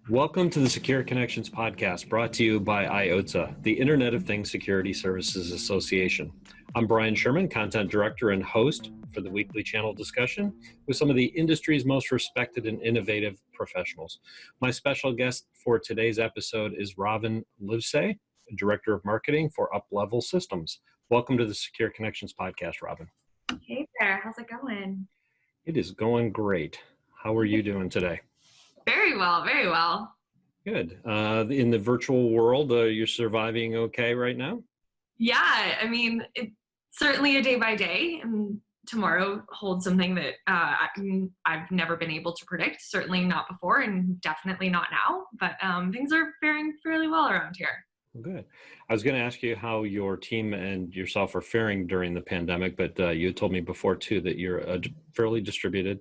Welcome to the Secure Connections podcast, brought to you by IOTSA, the Internet of Things Security Services Association. I'm Brian Sherman, Content Director and host for the weekly channel discussion with some of the industry's most respected and innovative professionals. My special guest for today's episode is Robin Livesay, Director of Marketing for UpLevel Systems. Welcome to the Secure Connections podcast, Robin. Hey there, how's it going? It is going great. How are you doing today? Very well, very well. Good. In the virtual world, you're surviving okay right now? Yeah, I mean, it's certainly a day by day, and tomorrow holds something that I've never been able to predict, certainly not before and definitely not now, but things are faring fairly well around here. Good. I was going to ask you how your team and yourself are faring during the pandemic, but you told me before too that you're a fairly distributed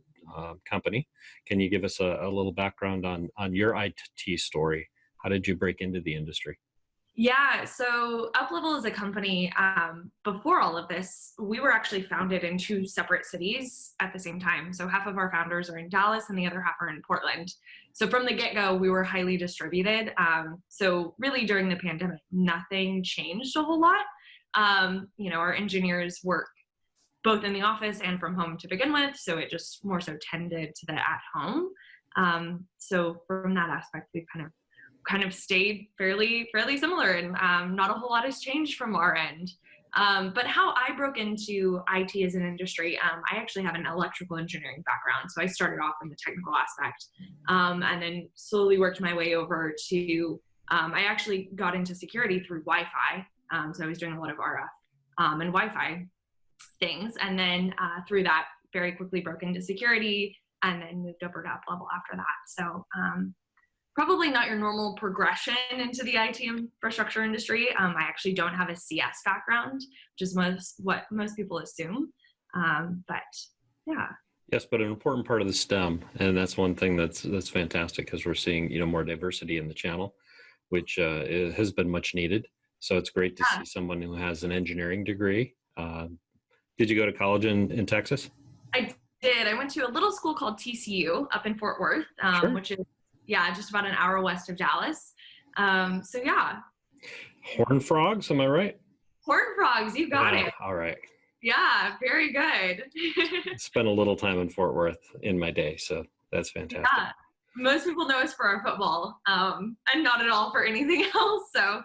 company. Can you give us a little background on your IT story? How did you break into the industry? Yeah, so UpLevel is a company, before all of this, we were actually founded in two separate cities at the same time. So half of our founders are in Dallas and the other half are in Portland. So from the get-go, we were highly distributed. So really during the pandemic, nothing changed a whole lot. Our engineers work both in the office and from home to begin with. So it just more so tended to the at home. So from that aspect, we kind of stayed fairly similar, and not a whole lot has changed from our end. But how I broke into IT as an industry, I actually have an electrical engineering background. So I started off in the technical aspect, and then slowly worked my way over to, I actually got into security through Wi-Fi. So I was doing a lot of RF and Wi-Fi things. And then through that, very quickly broke into security and then moved over to UpLevel after that. So probably not your normal progression into the IT infrastructure industry. I actually don't have a CS background, which is what most people assume. But yeah. Yes, but an important part of the STEM, and that's one thing that's fantastic because we're seeing more diversity in the channel, which has been much needed. So it's great to see someone who has an engineering degree. Did you go to college in Texas? I did. I went to a little school called TCU up in Fort Worth, Sure. which is just about an hour west of Dallas. So yeah. Horned Frogs, am I right? Horned Frogs, you got it. All right. Yeah, very good. Spent a little time in Fort Worth in my day, so that's fantastic. Yeah, most people know us for our football, and not at all for anything else. So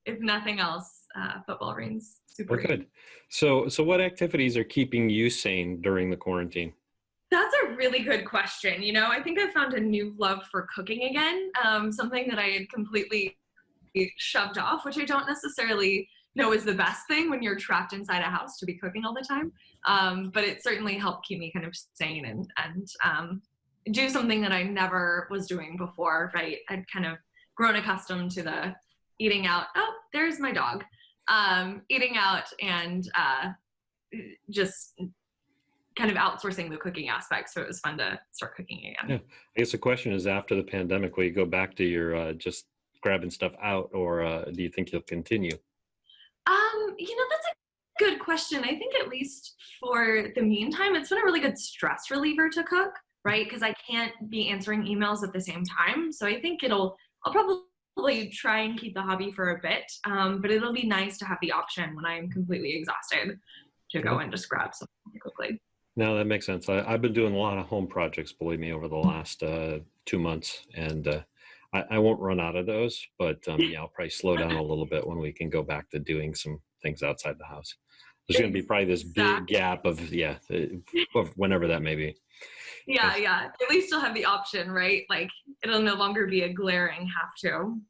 if nothing else, football reigns super Good. So what activities are keeping you sane during the quarantine? That's a really good question. I think I found a new love for cooking again, something that I had completely shoved off, which I don't necessarily know is the best thing when you're trapped inside a house to be cooking all the time. But it certainly helped keep me kind of sane and do something that I never was doing before, right? I'd kind of grown accustomed to the eating out. Oh, there's my dog. Eating out and just kind of outsourcing the cooking aspect. So it was fun to start cooking again. Yeah. I guess the question is, after the pandemic, will you go back to your just grabbing stuff out, or do you think you'll continue? That's a good question. I think at least for the meantime, it's been a really good stress reliever to cook, right? Because I can't be answering emails at the same time. So I think I'll probably try and keep the hobby for a bit, but it'll be nice to have the option when I'm completely exhausted to go and just grab something quickly. No, that makes sense. I've been doing a lot of home projects, believe me, over the last 2 months, and I won't run out of those, but I'll probably slow down a little bit when we can go back to doing some things outside the house. There's going to be probably this big gap of whenever that may be. Yeah. At least you'll have the option, right? Like it'll no longer be a glaring have to.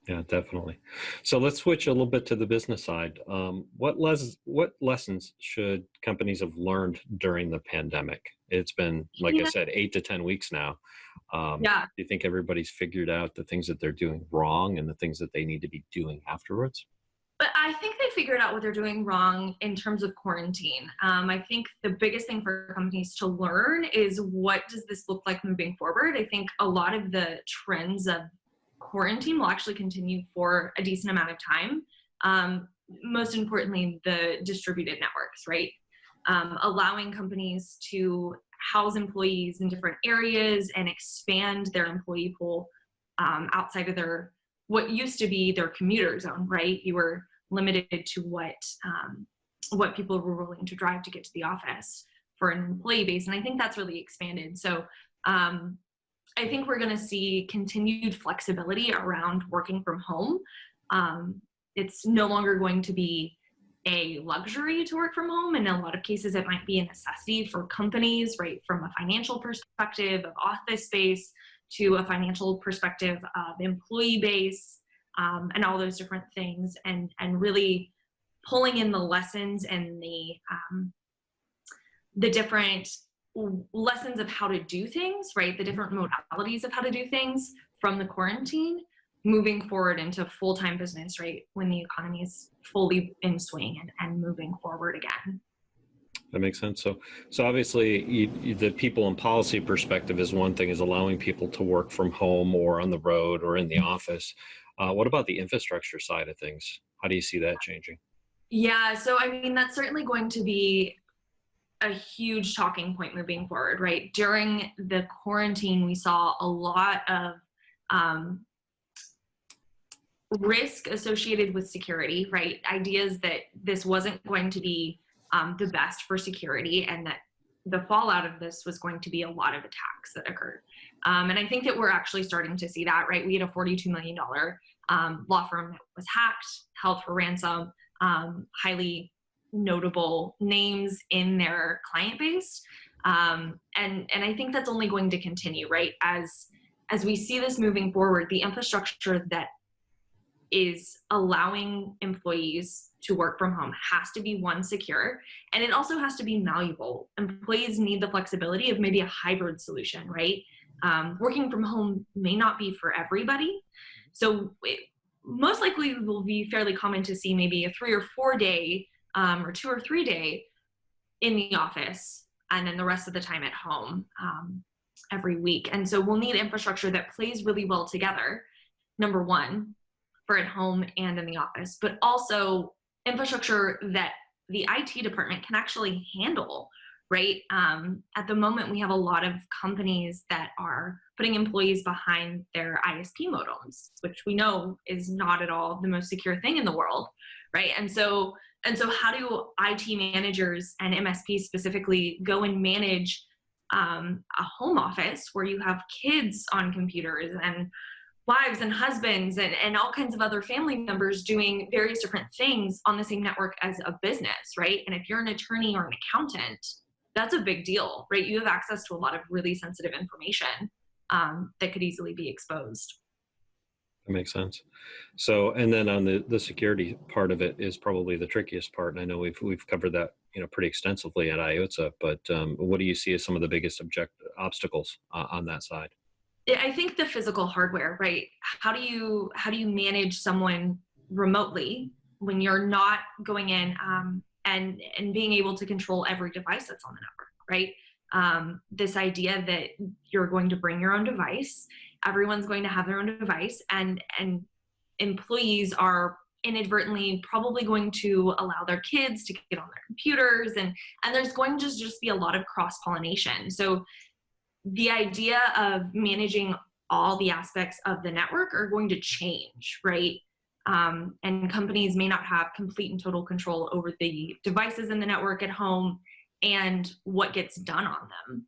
Yeah, definitely. So let's switch a little bit to the business side. What lessons should companies have learned during the pandemic? It's been, like I said, 8 to 10 weeks now. Do you think everybody's figured out the things that they're doing wrong and the things that they need to be doing afterwards? But I think they figured out what they're doing wrong in terms of quarantine. I think the biggest thing for companies to learn is, what does this look like moving forward? I think a lot of the trends of quarantine will actually continue for a decent amount of time. Most importantly, the distributed networks, right? Allowing companies to house employees in different areas and expand their employee pool outside of what used to be their commuter zone, right? You were limited to what people were willing to drive to get to the office for an employee base. And I think that's really expanded. So I think we're going to see continued flexibility around working from home. It's no longer going to be a luxury to work from home. In a lot of cases, it might be a necessity for companies, right? From a financial perspective of office space to a financial perspective of employee base, and all those different things, and really pulling in the lessons and the different lessons of how to do things, right? The different modalities of how to do things from the quarantine, moving forward into full-time business, right? When the economy is fully in swing and moving forward again. That makes sense. So obviously the people and policy perspective is one thing, is allowing people to work from home or on the road or in the office. What about the infrastructure side of things? How do you see that changing? Yeah, so I mean, that's certainly going to be a huge talking point moving forward, right? During the quarantine, we saw a lot of risk associated with security, right? Ideas that this wasn't going to be the best for security, and that the fallout of this was going to be a lot of attacks that occurred. And I think that we're actually starting to see that, right? We had a $42 million law firm that was hacked, held for ransom, highly notable names in their client base. And I think that's only going to continue, right? As we see this moving forward, the infrastructure that is allowing employees to work from home has to be, one, secure, and it also has to be malleable. Employees need the flexibility of maybe a hybrid solution, right? Working from home may not be for everybody. So it most likely will be fairly common to see maybe a 3 or 4 day or 2 or 3 day in the office, and then the rest of the time at home every week. And so we'll need infrastructure that plays really well together, number one, for at home and in the office, but also infrastructure that the IT department can actually handle, right? At the moment, we have a lot of companies that are putting employees behind their ISP modems, which we know is not at all the most secure thing in the world, right? And so how do IT managers and MSPs specifically go and manage a home office where you have kids on computers and wives and husbands and all kinds of other family members doing various different things on the same network as a business, right? And if you're an attorney or an accountant, that's a big deal, right? You have access to a lot of really sensitive information that could easily be exposed. That makes sense. So, and then on the security part of it is probably the trickiest part. And I know we've covered that, pretty extensively at IOTSA, but what do you see as some of the biggest obstacles on that side? I think the physical hardware, right? How do you manage someone remotely when you're not going in and being able to control every device that's on the network, right? This idea that you're going to bring your own device, everyone's going to have their own device, and employees are inadvertently probably going to allow their kids to get on their computers, and there's going to just be a lot of cross-pollination. So the idea of managing all the aspects of the network are going to change, right? And companies may not have complete and total control over the devices in the network at home and what gets done on them.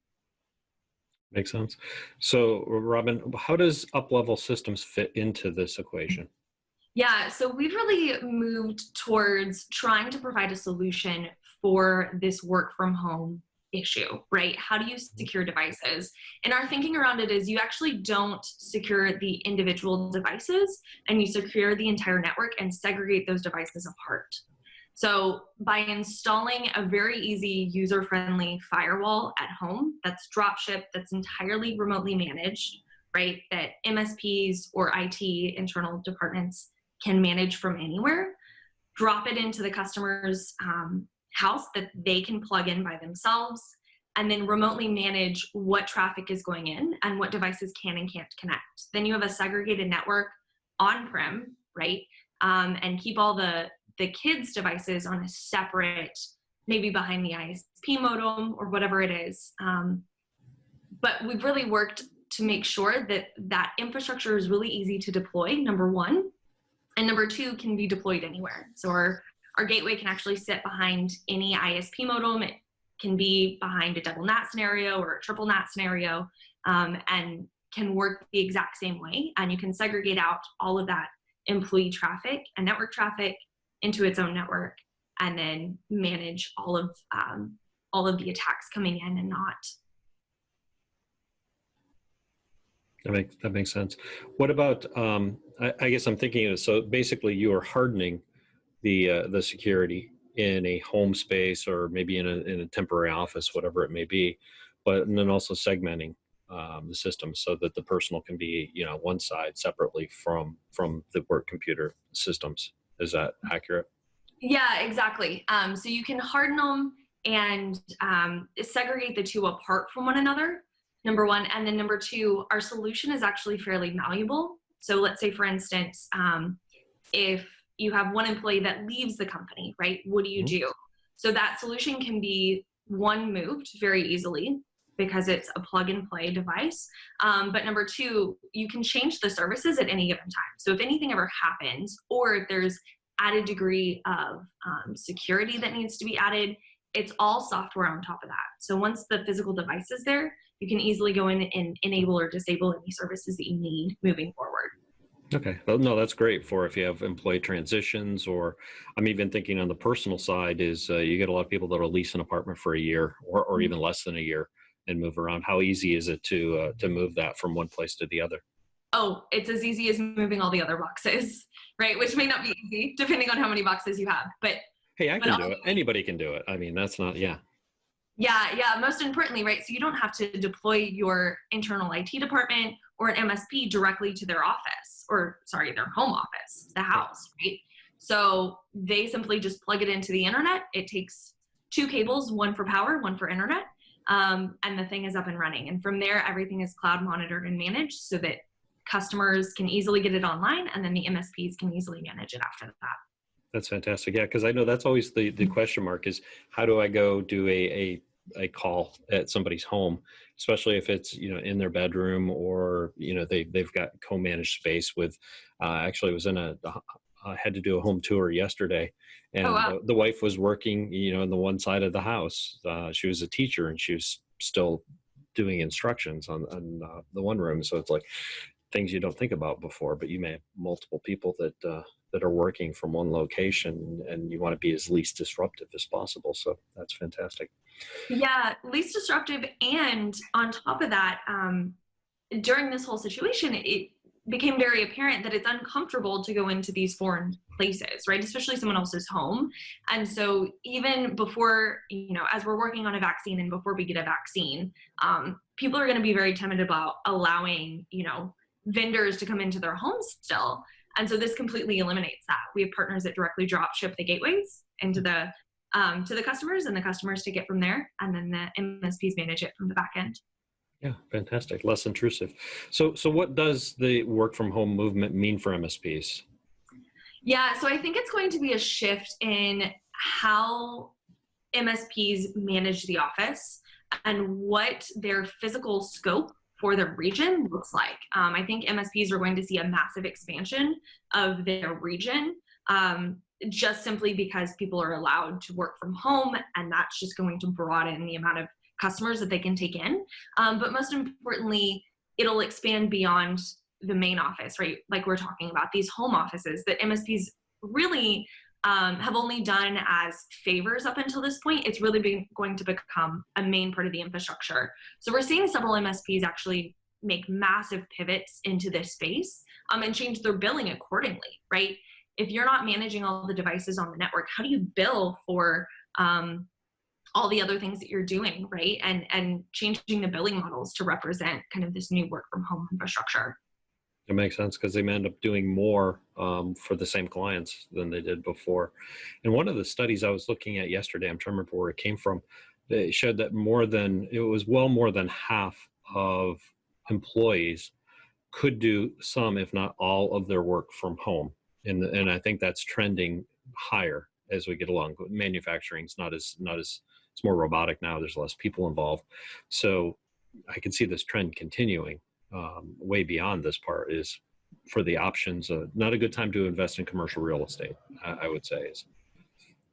Makes sense. So, Robin, how does UpLevel Systems fit into this equation? Yeah, so we've really moved towards trying to provide a solution for this work from home issue, right? How do you secure devices? And our thinking around it is you actually don't secure the individual devices, and you secure the entire network and segregate those devices apart. So by installing a very easy user-friendly firewall at home that's dropship, that's entirely remotely managed, right? That MSPs or IT internal departments can manage from anywhere, drop it into the customer's house that they can plug in by themselves, and then remotely manage what traffic is going in and what devices can and can't connect. Then you have a segregated network on-prem, right? And keep all the kids' devices on a separate, maybe behind the ISP modem or whatever it is. But we've really worked to make sure that that infrastructure is really easy to deploy, number one, and number two, can be deployed anywhere. So our gateway can actually sit behind any ISP modem. It can be behind a double NAT scenario or a triple NAT scenario, and can work the exact same way. And you can segregate out all of that employee traffic and network traffic into its own network, and then manage all of the attacks coming in and not. That makes sense. What about, I guess I'm thinking of, so basically you are hardening the security in a home space or maybe in a temporary office, whatever it may be, and then also segmenting the system so that the personal can be, one side separately from the work computer systems. Is that accurate? Yeah, exactly. So you can harden them and segregate the two apart from one another, number one. And then number two, our solution is actually fairly malleable. So let's say, for instance, if you have one employee that leaves the company, right? What do you do? So that solution can be moved very easily because it's a plug and play device. But number two, you can change the services at any given time. So if anything ever happens, or if there's added degree of security that needs to be added, it's all software on top of that. So once the physical device is there, you can easily go in and enable or disable any services that you need moving forward. Okay. Well, no, that's great for if you have employee transitions, or I'm even thinking on the personal side is you get a lot of people that will lease an apartment for a year or even less than a year and move around. How easy is it to move that from one place to the other? Oh, it's as easy as moving all the other boxes, right? Which may not be easy depending on how many boxes you have, but hey, I can do it. Anybody can do it. I mean, that's not, yeah. Yeah. Most importantly, right? So you don't have to deploy your internal IT department or an MSP directly to their office, or sorry, their home office, the house, right? So they simply just plug it into the internet. It takes two cables, one for power, one for internet, and the thing is up and running. And from there, everything is cloud monitored and managed so that customers can easily get it online, and then the MSPs can easily manage it after that. That's fantastic. Yeah, because I know that's always the question mark is, how do I go do a call at somebody's home, especially if it's in their bedroom, or they've got co-managed space with. Actually, was I had to do a home tour yesterday, and the wife was working in the one side of the house. She was a teacher, and she was still doing instructions on the one room. So it's like things you don't think about before, but you may have multiple people that are working from one location, and you want to be as least disruptive as possible. So that's fantastic. Yeah, least disruptive. And on top of that, during this whole situation, it became very apparent that it's uncomfortable to go into these foreign places, right? Especially someone else's home. And so even before, as we're working on a vaccine and before we get a vaccine, people are going to be very timid about allowing, vendors to come into their homes still. And so this completely eliminates that. We have partners that directly drop ship the gateways into the to the customers, and the customers take it from there, and then the MSPs manage it from the back end. Yeah, fantastic. Less intrusive. So what does the work from home movement mean for MSPs? Yeah, so I think it's going to be a shift in how MSPs manage the office and what their physical scope for the region looks like. I think MSPs are going to see a massive expansion of their region, just simply because people are allowed to work from home, and that's just going to broaden the amount of customers that they can take in. But most importantly, it'll expand beyond the main office, right? Like we're talking about these home offices that MSPs really have only done as favors up until this point. It's really going to become a main part of the infrastructure. So we're seeing several MSPs actually make massive pivots into this space and change their billing accordingly, right? If you're not managing all the devices on the network, how do you bill for all the other things that you're doing, right? And changing the billing models to represent kind of this new work from home infrastructure. It makes sense because they may end up doing more for the same clients than they did before. And one of the studies I was looking at yesterday, I'm trying to remember where it came from, they showed that more than half of employees could do some, if not all, of their work from home. And I think that's trending higher as we get along. Manufacturing is not as it's more robotic now. There's less people involved. So I can see this trend continuing. way beyond this part is for the options. Not a good time to invest in commercial real estate, I would say. Is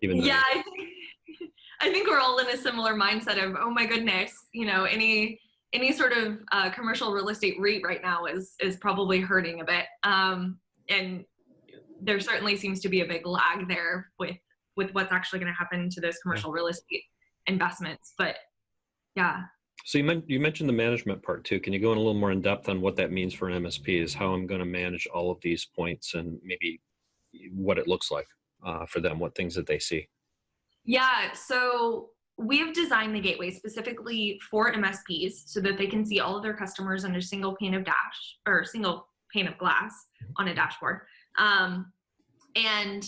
even though Yeah, I think we're all in a similar mindset of, oh my goodness, any sort of commercial real estate REIT right now is probably hurting a bit. And there certainly seems to be a big lag there with what's actually going to happen to those commercial real estate investments. But yeah. So you mentioned the management part too. Can you go in a little more in depth on what that means for an MSP, is how I'm going to manage all of these points and maybe what it looks like for them, what things that they see? Yeah, so we've designed the gateway specifically for MSPs so that they can see all of their customers under single pane of glass on a dashboard. And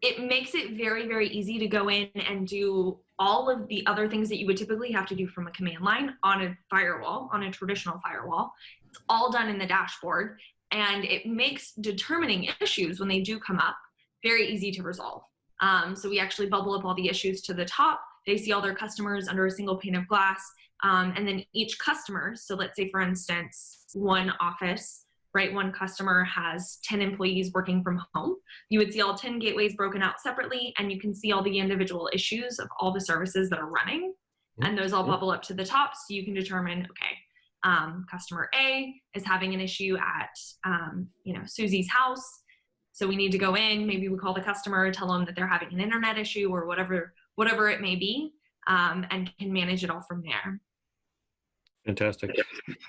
it makes it very, very easy to go in and do all of the other things that you would typically have to do from a command line on a firewall, on a traditional firewall. It's all done in the dashboard, and it makes determining issues when they do come up very easy to resolve. So we actually bubble up all the issues to the top. They see all their customers under a single pane of glass. And then each customer, so let's say for instance, one office, right? One customer has 10 employees working from home. You would see all 10 gateways broken out separately, and you can see all the individual issues of all the services that are running. And those all bubble up to the top, so you can determine, okay, customer A is having an issue at, Susie's house. So we need to go in, maybe we call the customer, tell them that they're having an internet issue or whatever it may be, and can manage it all from there. Fantastic.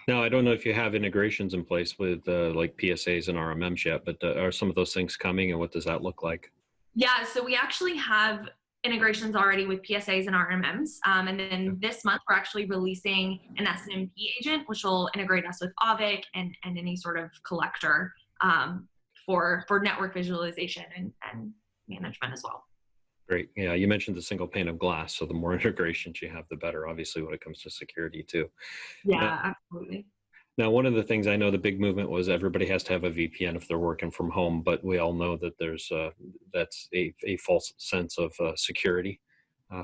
Now, I don't know if you have integrations in place with like PSAs and RMMs yet, but are some of those things coming, and what does that look like? Yeah, so we actually have integrations already with PSAs and RMMs. And then this month, we're actually releasing an SNMP agent, which will integrate us with Aavik and any sort of collector for network visualization and management as well. Great. Yeah, you mentioned the single pane of glass, so the more integrations you have, the better, obviously, when it comes to security too. Yeah, absolutely. Now, one of the things I know the big movement was everybody has to have a VPN if they're working from home, but we all know that that's a false sense of security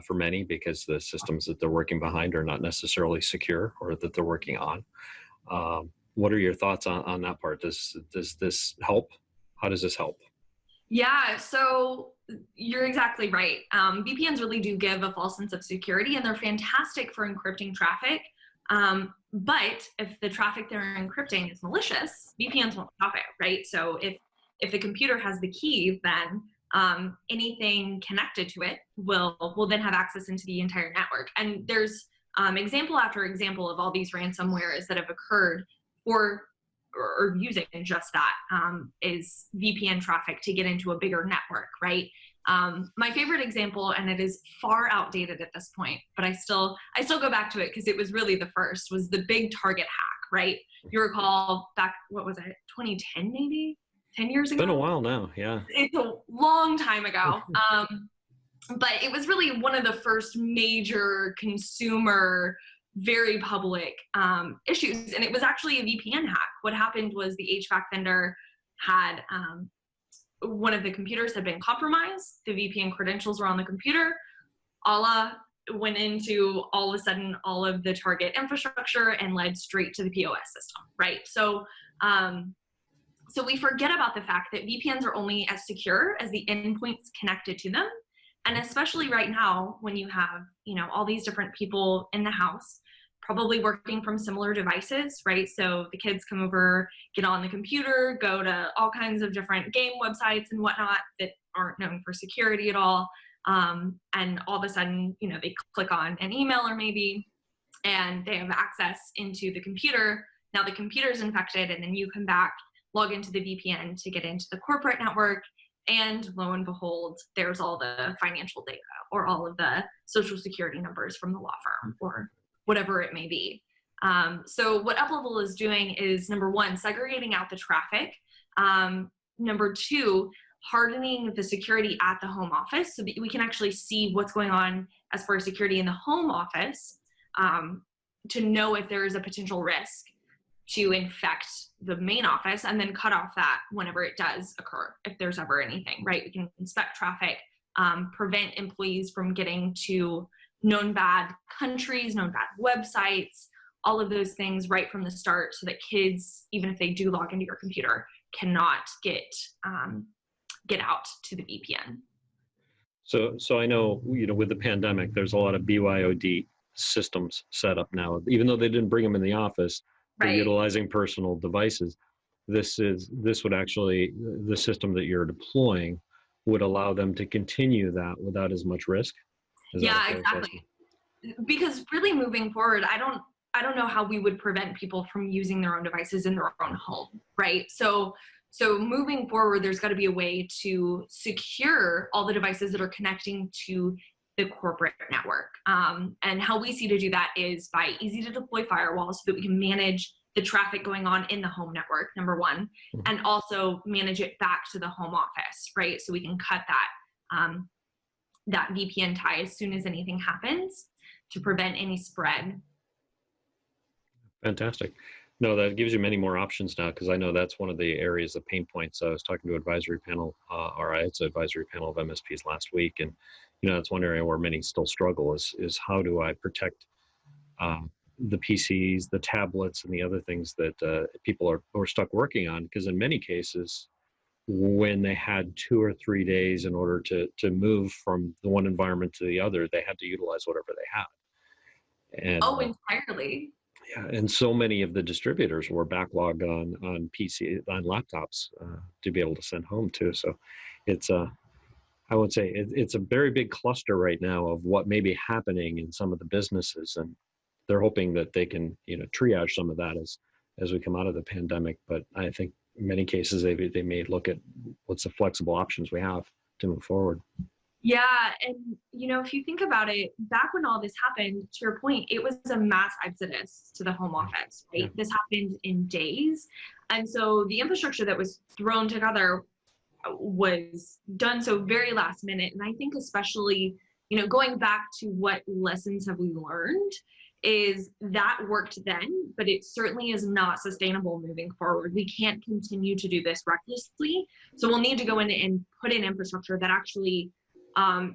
for many, because the systems that they're working behind are not necessarily secure, or that they're working on. What are your thoughts on that part? Does this help? How does this help? Yeah, so you're exactly right. VPNs really do give a false sense of security, and they're fantastic for encrypting traffic. But if the traffic they're encrypting is malicious, VPNs won't stop it, right? So if the computer has the key, then anything connected to it will then have access into the entire network. And there's example after example of all these ransomwares that have occurred or using just that is VPN traffic to get into a bigger network, right? My favorite example, and it is far outdated at this point, but I still go back to it because it was really the first, was the big Target hack, right? You recall back, what was it, 2010 maybe? 10 years ago? It's been a while now, yeah. It's a long time ago. But it was really one of the first major consumer, very public issues. And it was actually a VPN hack. What happened was the HVAC vendor had, one of the computers had been compromised. The VPN credentials were on the computer. Allah went into all of a sudden all of the Target infrastructure and led straight to the POS system, right? So, so we forget about the fact that VPNs are only as secure as the endpoints connected to them. And especially right now, when you have, all these different people in the house, probably working from similar devices, right? So the kids come over, get on the computer, go to all kinds of different game websites and whatnot that aren't known for security at all. And all of a sudden, they click on an emailer maybe, and they have access into the computer. Now the computer's infected, and then you come back, log into the VPN to get into the corporate network, and lo and behold, there's all the financial data or all of the social security numbers from the law firm or whatever it may be. So what UpLevel is doing is, number one, segregating out the traffic. Number two, hardening the security at the home office so that we can actually see what's going on as far as security in the home office, to know if there is a potential risk to infect the main office, and then cut off that whenever it does occur, if there's ever anything, right? We can inspect traffic, prevent employees from getting to known bad countries, known bad websites, all of those things right from the start so that kids, even if they do log into your computer, cannot get out to the VPN. So I know, with the pandemic, there's a lot of BYOD systems set up now. Even though they didn't bring them in the office, they're Right. utilizing personal devices. This would actually, the system that you're deploying would allow them to continue that without as much risk. Is that a Yeah, fair assessment? exactly. Because really moving forward, I don't know how we would prevent people from using their own devices in their own home, right? So moving forward, there's got to be a way to secure all the devices that are connecting to the corporate network. And how we see to do that is by easy to deploy firewalls so that we can manage the traffic going on in the home network, number one, and also manage it back to the home office, right? So we can cut that VPN tie as soon as anything happens to prevent any spread. Fantastic. No, that gives you many more options now, because I know that's one of the areas of pain points. I was talking to advisory panel, or it's an advisory panel of MSPs last week, and that's one area where many still struggle is how do I protect the PCs, the tablets, and the other things that people are stuck working on, because in many cases, when they had 2 or 3 days in order to move from the one environment to the other, they had to utilize whatever they had. And Oh, entirely. yeah, and so many of the distributors were backlogged on PC, on laptops, to be able to send home to. So it's I would say it's a very big cluster right now of what may be happening in some of the businesses, and they're hoping that they can triage some of that as we come out of the pandemic. But I think in many cases they may look at what's the flexible options we have to move forward. Yeah, and if you think about it, back when all this happened, to your point, it was a mass exodus to the home office, right? Yeah. This happened in days. And so the infrastructure that was thrown together was done so very last minute. And I think especially, going back to what lessons have we learned is that worked then, but it certainly is not sustainable moving forward. We can't continue to do this recklessly. So we'll need to go in and put in infrastructure that actually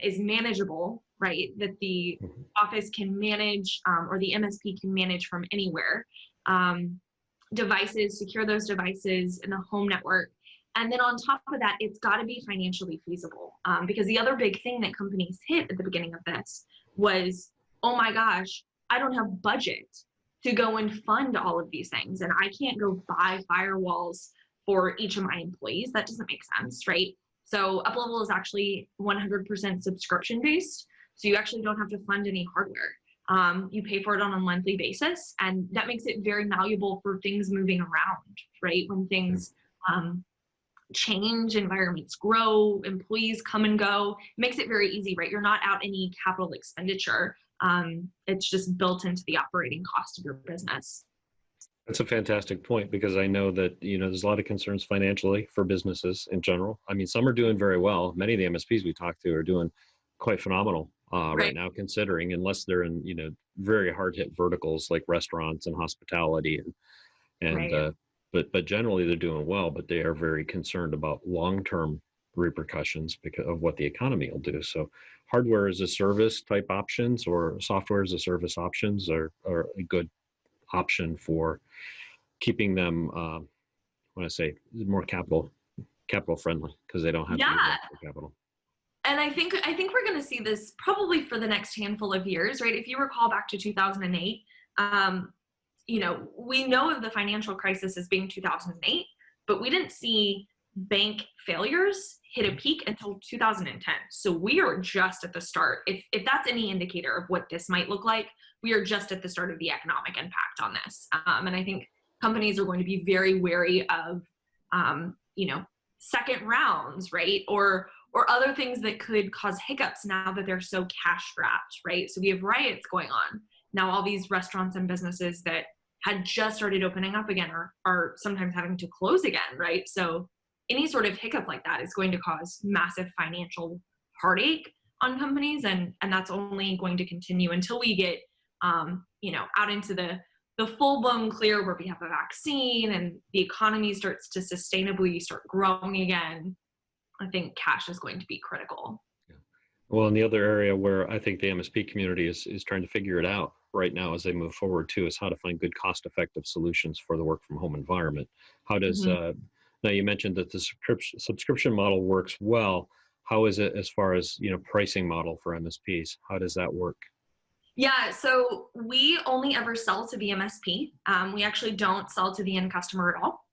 is manageable, right? That the office can manage or the MSP can manage from anywhere. Devices, secure those devices in the home network. And then on top of that, it's got to be financially feasible. Because the other big thing that companies hit at the beginning of this was, oh my gosh, I don't have budget to go and fund all of these things. And I can't go buy firewalls for each of my employees. That doesn't make sense, right? So UpLevel is actually 100% subscription based. So you actually don't have to fund any hardware. You pay for it on a monthly basis. And that makes it very malleable for things moving around, right? When things change, environments grow, employees come and go, it makes it very easy, right? You're not out any capital expenditure. It's just built into the operating cost of your business. That's a fantastic point, because I know that, there's a lot of concerns financially for businesses in general. I mean, some are doing very well. Many of the MSPs we talk to are doing quite phenomenal right now, considering, unless they're in, very hard hit verticals like restaurants and hospitality and but generally they're doing well, but they are very concerned about long-term repercussions because of what the economy will do. So hardware as a service type options or software as a service options are a good option for keeping them, when I say more capital friendly, because they don't have to use extra capital. And I think we're going to see this probably for the next handful of years, right? If you recall back to 2008, we know of the financial crisis as being 2008, but we didn't see bank failures hit a peak until 2010. So we are just at the start. If that's any indicator of what this might look like, we are just at the start of the economic impact on this. And I think companies are going to be very wary of, second rounds, right? Or other things that could cause hiccups now that they're so cash strapped, right? So we have riots going on. Now all these restaurants and businesses that had just started opening up again are sometimes having to close again, right? So any sort of hiccup like that is going to cause massive financial heartache on companies, and that's only going to continue until we get out into the full-blown clear where we have a vaccine and the economy starts to sustainably start growing again. I think cash is going to be critical. Yeah. Well, and the other area where I think the MSP community is trying to figure it out right now as they move forward too, is how to find good cost-effective solutions for the work from home environment. How does, Mhm. now you mentioned that the subscription model works well. How is it as far as, pricing model for MSPs? How does that work? Yeah, so we only ever sell to the MSP. We actually don't sell to the end customer at all.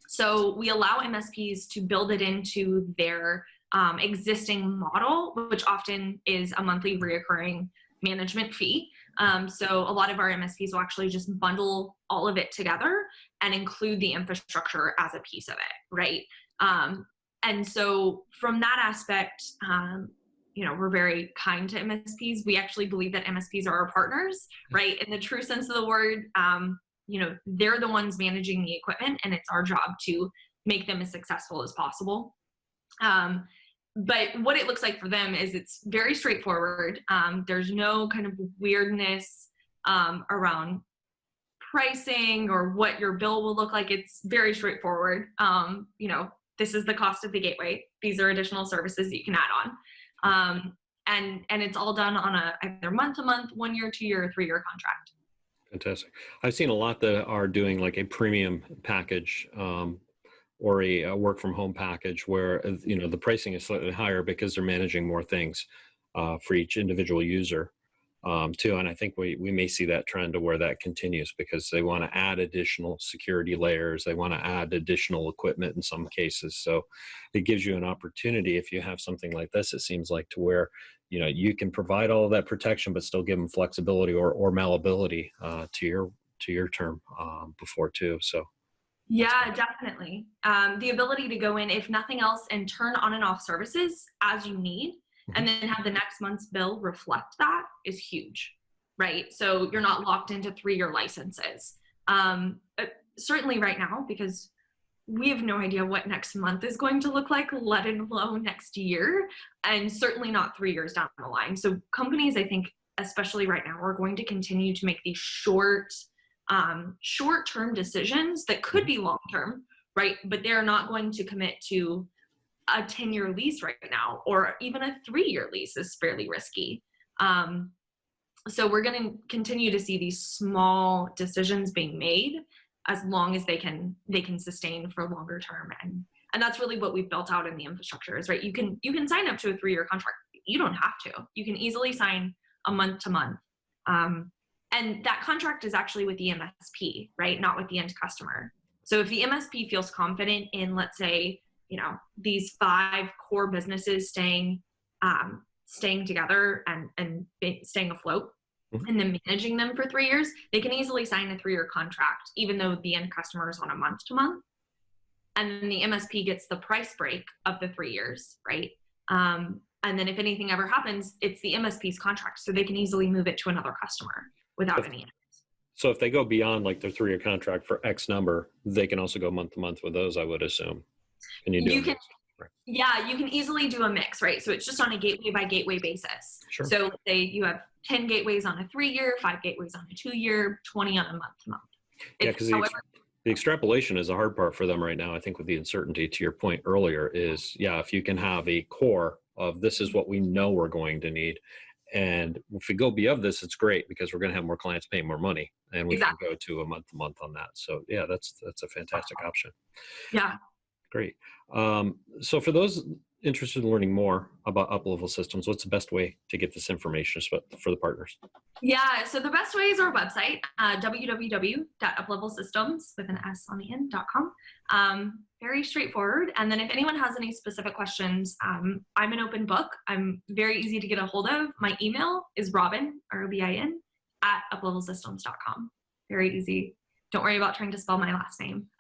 So we allow MSPs to build it into their existing model, which often is a monthly reoccurring management fee. So a lot of our MSPs will actually just bundle all of it together and include the infrastructure as a piece of it, right? And so from that aspect, we're very kind to MSPs. We actually believe that MSPs are our partners, right? In the true sense of the word. They're the ones managing the equipment, and it's our job to make them as successful as possible. But what it looks like for them is it's very straightforward. There's no kind of weirdness around pricing or what your bill will look like. It's very straightforward. This is the cost of the gateway. These are additional services that you can add on. And it's all done on either month-to-month, 1 year, 2 year, or 3 year contract. Fantastic. I've seen a lot that are doing like a premium package, or a work from home package where, the pricing is slightly higher because they're managing more things for each individual user too. And I think we may see that trend to where that continues because they want to add additional security layers. They want to add additional equipment in some cases. So it gives you an opportunity if you have something like this, it seems like, to where, you can provide all of that protection, but still give them flexibility or malleability to your term before too. So. Yeah, definitely. The ability to go in, if nothing else, and turn on and off services as you need, and then have the next month's bill reflect that is huge, right? So you're not locked into 3 year licenses. Certainly right now, because we have no idea what next month is going to look like, let alone next year, and certainly not 3 years down the line. So companies, I think, especially right now, are going to continue to make these short-term decisions that could be long-term, right? But they're not going to commit to a 10-year lease right now, or even a 3-year lease is fairly risky. So we're going to continue to see these small decisions being made as long as they can sustain for longer term. And that's really what we've built out in the infrastructure is, right? You can sign up to a 3-year contract. You don't have to. You can easily sign a month to month. And that contract is actually with the MSP, right? Not with the end customer. So if the MSP feels confident in, let's say, these 5 core businesses staying together and staying afloat, and then managing them for 3 years, they can easily sign a 3-year contract, even though the end customer is on a month to month. And then the MSP gets the price break of the 3 years, right? And then if anything ever happens, it's the MSP's contract, so they can easily move it to another customer without any issues. So if they go beyond like their 3-year contract for X number, they can also go month to month with those, I would assume. Can you do you can, right? Yeah, you can easily do a mix, right? So it's just on a gateway by gateway basis. Sure. So say you have 10 gateways on a 3-year, 5 gateways on a 2-year, 20 on a month to month. Yeah, because the extrapolation is a hard part for them right now. I think with the uncertainty, to your point earlier, is if you can have a core of this is what we know we're going to need. And if we go beyond this, it's great because we're going to have more clients paying more money, and we can go to a month to month on that. So yeah, that's a fantastic option. Yeah. Great. So for those interested in learning more about UpLevel Systems, what's the best way to get this information for the partners? Yeah, so the best way is our website, www.uplevelsystems with an S on the end.com. Very straightforward. And then if anyone has any specific questions, I'm an open book. I'm very easy to get a hold of. My email is Robin, R-O-B-I-N, @uplevelsystems.com. Very easy. Don't worry about trying to spell my last name.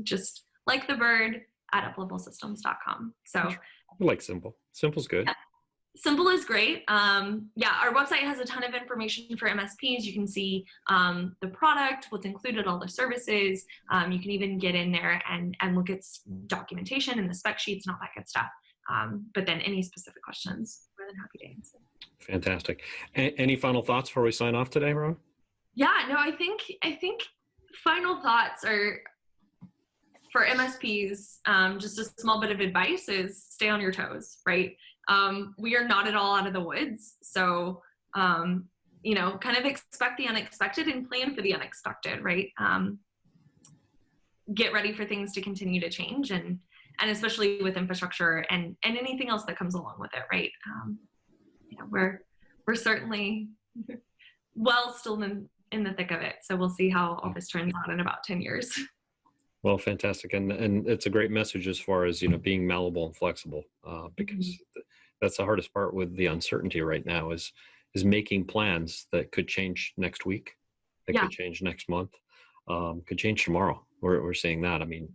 Just like the bird, @uplevelsystems.com. So I like simple. Simple's good. Yeah. Simple is great. Our website has a ton of information for MSPs. You can see the product, what's included, all the services. You can even get in there and look at documentation and the spec sheets and all that good stuff. But then any specific questions, more than happy to answer. Fantastic. Any final thoughts before we sign off today, Ron? Yeah, no, I think final thoughts are, for MSPs, just a small bit of advice is stay on your toes, right? We are not at all out of the woods. So, kind of expect the unexpected and plan for the unexpected, right? Get ready for things to continue to change, and especially with infrastructure and anything else that comes along with it, right? We're certainly still in the thick of it. So we'll see how all this turns out in about 10 years. Well, fantastic. And it's a great message as far as, being malleable and flexible, because that's the hardest part with the uncertainty right now is making plans that could change next week, that could change next month, could change tomorrow. We're seeing that. I mean,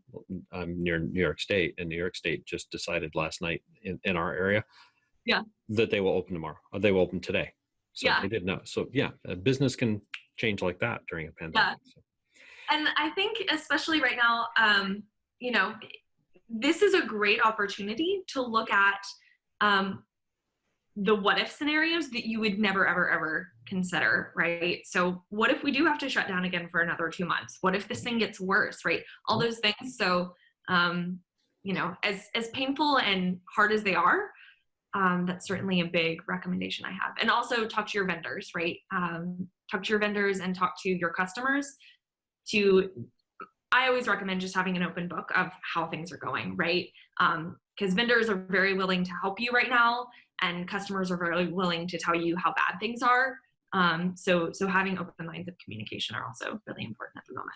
I'm near New York State, and New York State just decided last night in our area that they will open tomorrow. They will open today. So they didn't know. So a business can change like that during a pandemic. So. And I think especially right now, this is a great opportunity to look at the what if scenarios that you would never, ever, ever consider, right? So what if we do have to shut down again for another 2 months? What if this thing gets worse, right? All those things. So, as painful and hard as they are, that's certainly a big recommendation I have. And also talk to your vendors, right? Talk to your vendors and talk to your customers. I always recommend just having an open book of how things are going, right? Because vendors are very willing to help you right now, and customers are very willing to tell you how bad things are. So having open lines of communication are also really important at the moment.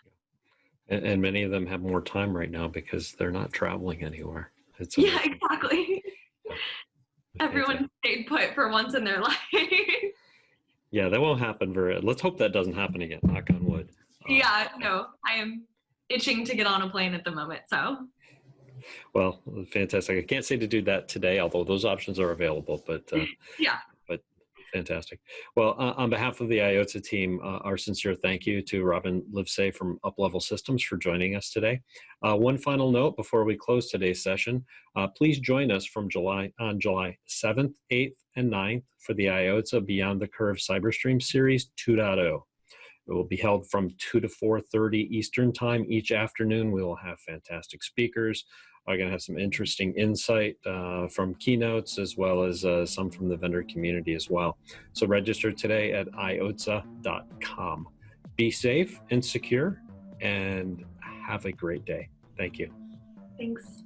And many of them have more time right now because they're not traveling anywhere. Exactly. Everyone stayed put for once in their life. Yeah, that won't happen let's hope that doesn't happen again, knock on wood. No, I am itching to get on a plane at the moment, so. Well, fantastic. I can't say to do that today, although those options are available, but but fantastic. Well, on behalf of the IOTA team, our sincere thank you to Robin Livesay from UpLevel Systems for joining us today. One final note before we close today's session, please join us on July 7th, 8th, and 9th for the IOTA Beyond the Curve Cyberstream Series 2.0. It will be held from 2 to 4:30 Eastern Time each afternoon. We will have fantastic speakers. We're going to have some interesting insight from keynotes, as well as some from the vendor community as well. So register today at iota.com. Be safe and secure, and have a great day. Thank you. Thanks.